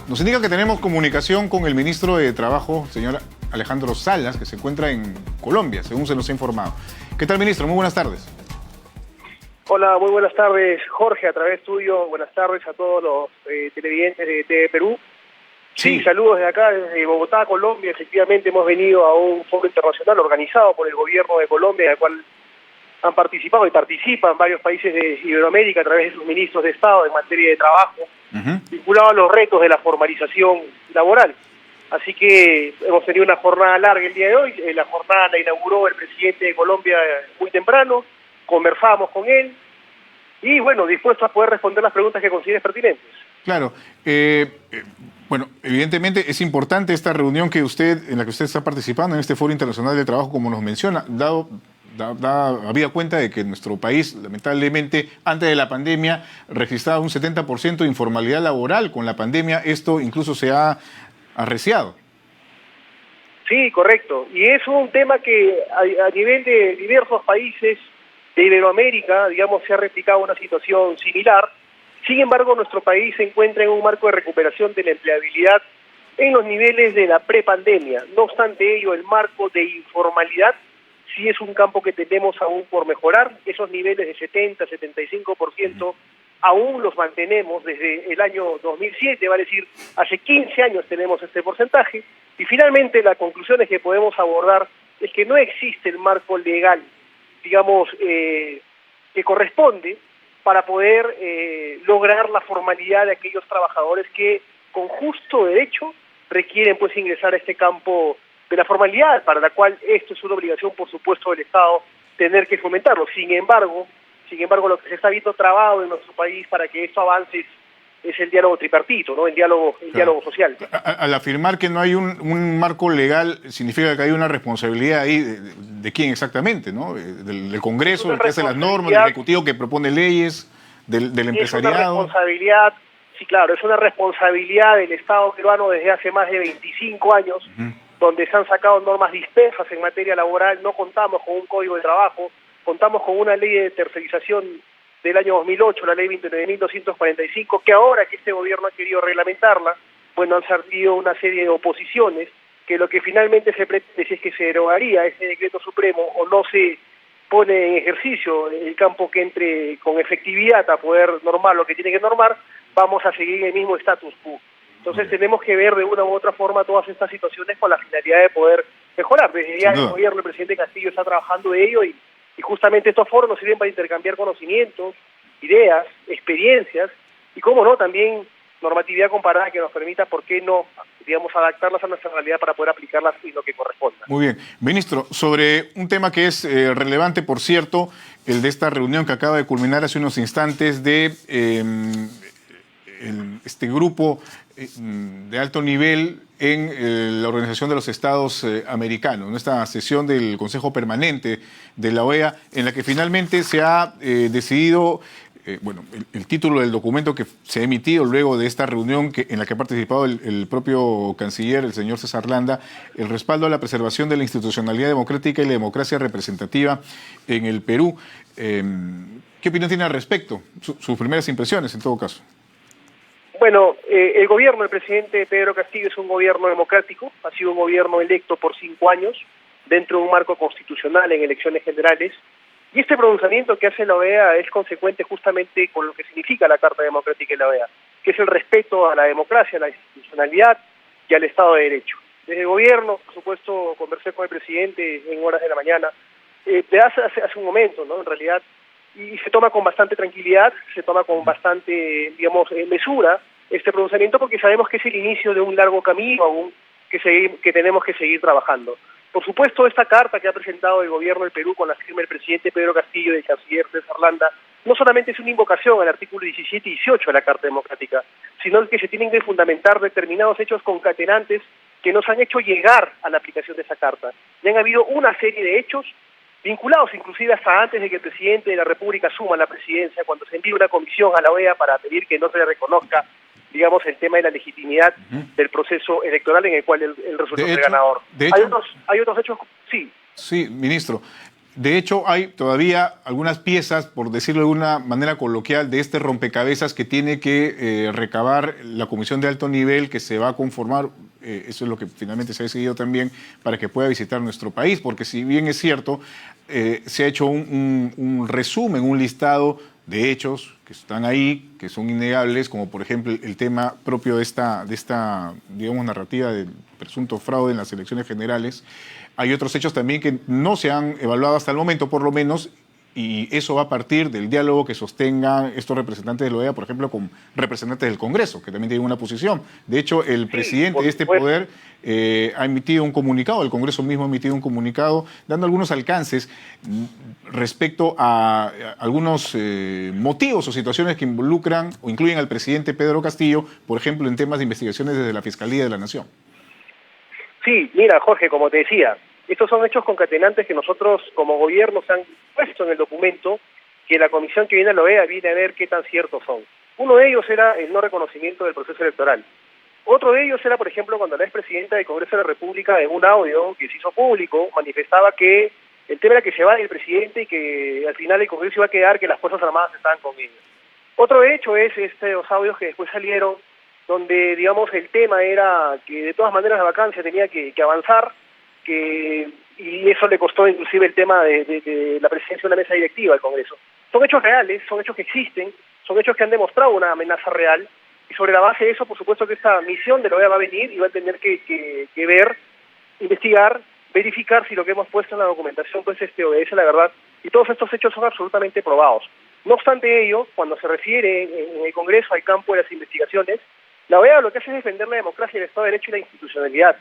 Nos indica que tenemos comunicación con el ministro de Trabajo, señor Alejandro Salas, que se encuentra en Colombia, según se nos ha informado. ¿Qué tal, ministro? Muy buenas tardes. Hola, muy buenas tardes, Jorge, a través tuyo. Buenas tardes a todos los televidentes de Perú. Sí, saludos desde acá, desde Bogotá, Colombia. Efectivamente hemos venido a un foro internacional organizado por el gobierno de Colombia, en el cual han participado y participan varios países de Iberoamérica a través de sus ministros de Estado en materia de trabajo, vinculado a los retos de la formalización laboral. Así que hemos tenido una jornada larga el día de hoy. La jornada la inauguró el presidente de Colombia muy temprano, conversamos con él y, bueno, dispuesto a poder responder las preguntas que consideres pertinentes. Claro. Bueno, evidentemente es importante esta reunión en la que usted está participando en este Foro Internacional de Trabajo, como nos menciona, había cuenta de que nuestro país, lamentablemente, antes de la pandemia, registraba un 70% de informalidad laboral. Con la pandemia esto incluso se ha arreciado. Sí, correcto. Y es un tema que a nivel de diversos países de Iberoamérica, digamos, se ha replicado una situación similar. Sin embargo, nuestro país se encuentra en un marco de recuperación de la empleabilidad en los niveles de la prepandemia. No obstante ello, el marco de informalidad sí es un campo que tenemos aún por mejorar. Esos niveles de 70, 75% aún los mantenemos desde el año 2007, vale decir, hace 15 años tenemos este porcentaje. Y finalmente la conclusión es que podemos abordar es que no existe el marco legal, digamos, que corresponde para poder lograr la formalidad de aquellos trabajadores que con justo derecho requieren pues ingresar a este campo de la formalidad, para la cual esto es una obligación, por supuesto, del Estado tener que fomentarlo. Sin embargo, lo que se está viendo trabado en nuestro país para que esto avance es el diálogo tripartito, ¿no? El diálogo social. Al afirmar que no hay un marco legal, significa que hay una responsabilidad ahí de quién exactamente, ¿no? Del Congreso, el que hace las normas, del Ejecutivo que propone leyes, del empresariado. Es una responsabilidad, sí, claro, es una responsabilidad del Estado peruano desde hace más de 25 años, donde se han sacado normas dispersas en materia laboral. No contamos con un código de trabajo, contamos con una ley de tercerización del año 2008, la ley 29.245, que ahora que este gobierno ha querido reglamentarla, bueno, han salido una serie de oposiciones, que lo que finalmente se pretende es que se derogaría ese decreto supremo o no se pone en ejercicio el campo que entre con efectividad a poder normar lo que tiene que normar, vamos a seguir en el mismo status quo. Entonces tenemos que ver de una u otra forma todas estas situaciones con la finalidad de poder mejorar. Desde ya el gobierno, el presidente Castillo está trabajando de ello y justamente estos foros nos sirven para intercambiar conocimientos, ideas, experiencias y, cómo no, también normatividad comparada que nos permita, ¿por qué no?, digamos, adaptarlas a nuestra realidad para poder aplicarlas en lo que corresponda. Muy bien. Ministro, sobre un tema que es relevante, por cierto, el de esta reunión que acaba de culminar hace unos instantes de este grupo de alto nivel en la Organización de los Estados Americanos, en esta sesión del Consejo Permanente de la OEA, en la que finalmente se ha decidido, bueno, el título del documento que se ha emitido luego de esta reunión en la que ha participado el propio canciller, el señor César Landa, el respaldo a la preservación de la institucionalidad democrática y la democracia representativa en el Perú. ¿Qué opinión tiene al respecto? Sus primeras impresiones, en todo caso. Bueno, el gobierno del presidente Pedro Castillo es un gobierno democrático, ha sido un gobierno electo por 5 años, dentro de un marco constitucional en elecciones generales, y este pronunciamiento que hace la OEA es consecuente justamente con lo que significa la Carta Democrática de la OEA, que es el respeto a la democracia, a la institucionalidad y al Estado de Derecho. Desde el gobierno, por supuesto, conversé con el presidente en horas de la mañana, hace un momento, ¿no?, en realidad, y se toma con bastante tranquilidad, se toma con bastante, digamos, mesura este pronunciamiento, porque sabemos que es el inicio de un largo camino aún que tenemos que seguir trabajando. Por supuesto, esta carta que ha presentado el gobierno del Perú con la firma del presidente Pedro Castillo y del canciller César Landa, no solamente es una invocación al artículo 17 y 18 de la Carta Democrática, sino que se tienen que fundamentar determinados hechos concatenantes que nos han hecho llegar a la aplicación de esa carta. Y han habido una serie de hechos vinculados inclusive hasta antes de que el presidente de la República asuma la presidencia, cuando se envía una comisión a la OEA para pedir que no se le reconozca, digamos, el tema de la legitimidad del proceso electoral en el cual él resultó ser ganador. Hay otros hechos, sí. Sí, ministro. De hecho, hay todavía algunas piezas, por decirlo de alguna manera coloquial, de este rompecabezas que tiene que recabar la comisión de alto nivel que se va a conformar. Eso es lo que finalmente se ha decidido también para que pueda visitar nuestro país, porque si bien es cierto, se ha hecho un resumen, un listado de hechos que están ahí, que son innegables, como por ejemplo el tema propio de esta digamos, narrativa del presunto fraude en las elecciones generales. Hay otros hechos también que no se han evaluado hasta el momento, por lo menos, y eso va a partir del diálogo que sostengan estos representantes de la OEA, por ejemplo, con representantes del Congreso, que también tienen una posición. De hecho, el presidente de este poder ha emitido un comunicado, el Congreso mismo ha emitido un comunicado, dando algunos alcances respecto a algunos motivos o situaciones que involucran o incluyen al presidente Pedro Castillo, por ejemplo, en temas de investigaciones desde la Fiscalía de la Nación. Sí, mira, Jorge, como te decía, estos son hechos concatenantes que nosotros como gobierno se han puesto en el documento, que la comisión que viene a la OEA viene a ver qué tan ciertos son. Uno de ellos era el no reconocimiento del proceso electoral. Otro de ellos era, por ejemplo, cuando la expresidenta del Congreso de la República, en un audio que se hizo público, manifestaba que el tema era que se va el presidente y que al final el Congreso iba a quedar que las Fuerzas Armadas estaban con ellos. Otro hecho es estos audios que después salieron, donde, digamos, el tema era que de todas maneras la vacancia tenía que avanzar, y eso le costó inclusive el tema de la presidencia de una mesa directiva del Congreso. Son hechos reales, son hechos que existen, son hechos que han demostrado una amenaza real, y sobre la base de eso, por supuesto que esta misión de la OEA va a venir y va a tener que ver, investigar, verificar si lo que hemos puesto en la documentación pues obedece a la verdad, y todos estos hechos son absolutamente probados. No obstante ello, cuando se refiere en el Congreso al campo de las investigaciones, la OEA lo que hace es defender la democracia, el Estado de Derecho y la institucionalidad.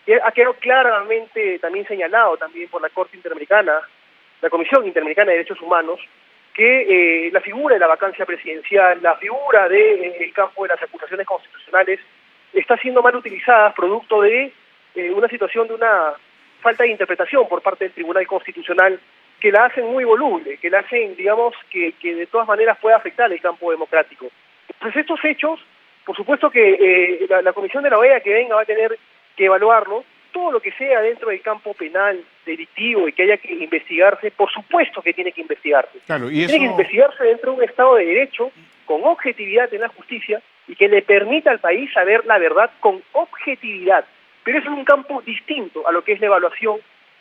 Y ha quedado claramente también señalado también por la Corte Interamericana, la Comisión Interamericana de Derechos Humanos, que la figura de la vacancia presidencial, la figura del campo de las acusaciones constitucionales, está siendo mal utilizada producto de una situación de una falta de interpretación por parte del Tribunal Constitucional que la hacen muy voluble, que la hacen, digamos, que de todas maneras pueda afectar el campo democrático. Entonces estos hechos, por supuesto que la Comisión de la OEA que venga va a tener que evaluarlo, todo lo que sea dentro del campo penal, delictivo y que haya que investigarse, por supuesto que tiene que investigarse. Claro, y tiene que investigarse dentro de un Estado de Derecho, con objetividad en la justicia, y que le permita al país saber la verdad con objetividad. Pero eso es un campo distinto a lo que es la evaluación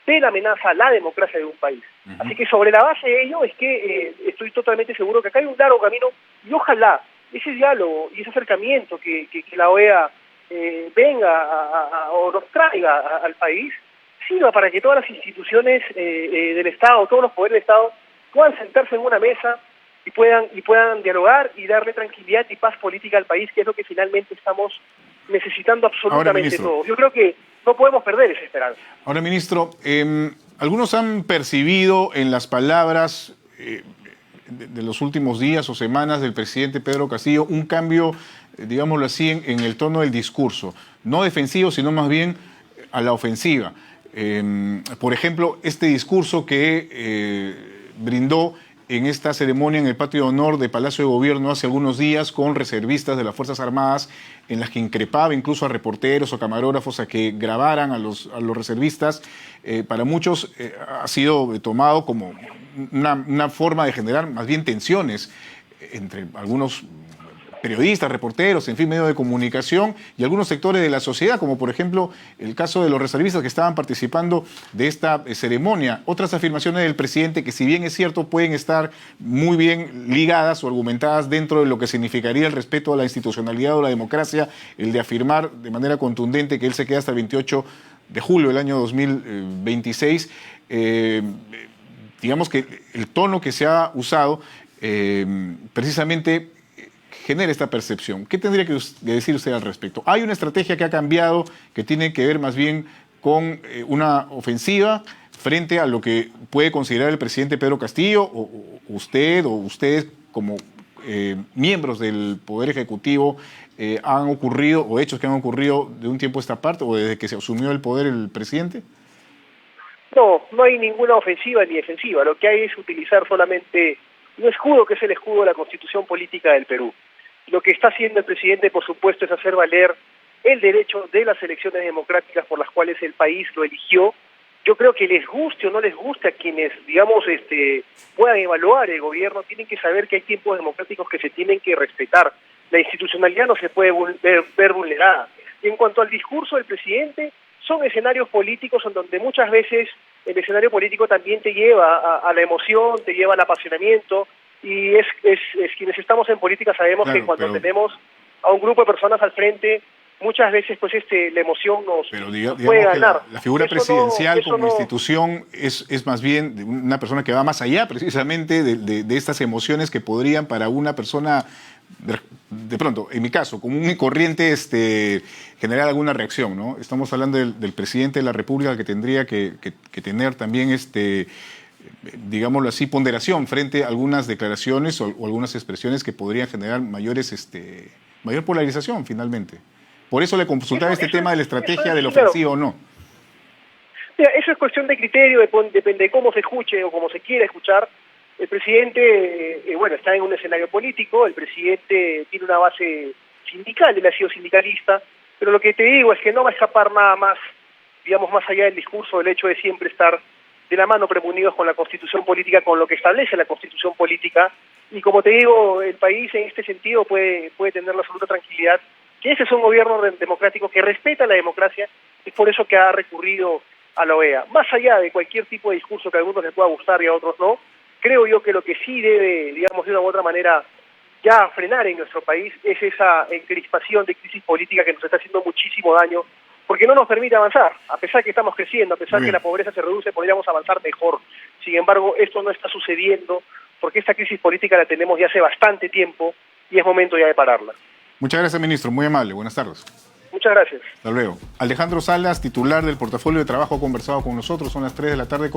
de la amenaza a la democracia de un país. Así que sobre la base de ello es que estoy totalmente seguro que acá hay un largo camino, y ojalá ese diálogo y ese acercamiento que la OEA venga o nos traiga al país, sirva para que todas las instituciones del Estado, todos los poderes del Estado, puedan sentarse en una mesa y puedan dialogar y darle tranquilidad y paz política al país, que es lo que finalmente estamos necesitando absolutamente todos. Yo creo que no podemos perder esa esperanza. Ahora, ministro, algunos han percibido en las palabras de los últimos días o semanas del presidente Pedro Castillo un cambio, digámoslo así, en el tono del discurso, no defensivo, sino más bien a la ofensiva. Por ejemplo, este discurso que brindó en esta ceremonia en el patio de honor de Palacio de Gobierno hace algunos días con reservistas de las Fuerzas Armadas, en las que increpaba incluso a reporteros o camarógrafos a que grabaran a los reservistas, para muchos ha sido tomado como una forma de generar más bien tensiones entre algunos periodistas, reporteros, en fin, medios de comunicación y algunos sectores de la sociedad, como por ejemplo el caso de los reservistas que estaban participando de esta ceremonia. Otras afirmaciones del presidente que, si bien es cierto, pueden estar muy bien ligadas o argumentadas dentro de lo que significaría el respeto a la institucionalidad o la democracia, el de afirmar de manera contundente que él se queda hasta el 28 de julio del año 2026. Digamos que el tono que se ha usado precisamente genera esta percepción. ¿Qué tendría que decir usted al respecto? ¿Hay una estrategia que ha cambiado que tiene que ver más bien con una ofensiva frente a lo que puede considerar el presidente Pedro Castillo o ustedes como miembros del Poder Ejecutivo han ocurrido o hechos que han ocurrido de un tiempo a esta parte o desde que se asumió el poder el presidente? No, no hay ninguna ofensiva ni defensiva. Lo que hay es utilizar solamente un escudo que es el escudo de la Constitución Política del Perú. Lo que está haciendo el presidente, por supuesto, es hacer valer el derecho de las elecciones democráticas por las cuales el país lo eligió yo creo que les guste o no les guste a quienes, digamos, puedan evaluar el gobierno, tienen que saber que hay tiempos democráticos que se tienen que respetar. La institucionalidad no se puede ver vulnerada. Y en cuanto al discurso del presidente, son escenarios políticos en donde muchas veces el escenario político también te lleva a la emoción, te lleva al apasionamiento, y es quienes estamos en política sabemos Claro, que cuando pero tenemos a un grupo de personas al frente, muchas veces pues la emoción nos digamos puede que ganar. la figura Eso presidencial eso como institución es más bien de una persona que va más allá precisamente de estas emociones que podrían para una persona, de pronto, en mi caso, común y corriente, generar alguna reacción, ¿no? Estamos hablando del presidente de la República que tendría que tener también digámoslo así, ponderación frente a algunas declaraciones o algunas expresiones que podrían generar mayor polarización finalmente. Por eso le consultaba tema de la estrategia de la ofensiva o no. Mira, eso es cuestión de criterio, depende de cómo se escuche o cómo se quiera escuchar. El presidente, bueno, está en un escenario político, el presidente tiene una base sindical, él ha sido sindicalista, pero lo que te digo es que no va a escapar nada más, digamos, más allá del discurso, del hecho de siempre estar de la mano premunidos con la Constitución política, con lo que establece la Constitución política, y como te digo, el país en este sentido puede tener la absoluta tranquilidad que ese es un gobierno democrático que respeta la democracia, y por eso que ha recurrido a la OEA. Más allá de cualquier tipo de discurso que a algunos les pueda gustar y a otros no, creo yo que lo que sí debe, digamos, de una u otra manera ya frenar en nuestro país es esa encrispación de crisis política que nos está haciendo muchísimo daño, porque no nos permite avanzar. A pesar que estamos creciendo, a pesar que la pobreza se reduce, podríamos avanzar mejor. Sin embargo, esto no está sucediendo porque esta crisis política la tenemos ya hace bastante tiempo y es momento ya de pararla. Muchas gracias, ministro. Muy amable. Buenas tardes. Muchas gracias. Hasta luego. Alejandro Salas, titular del portafolio de trabajo, ha conversado con nosotros. Son las 3 de la tarde.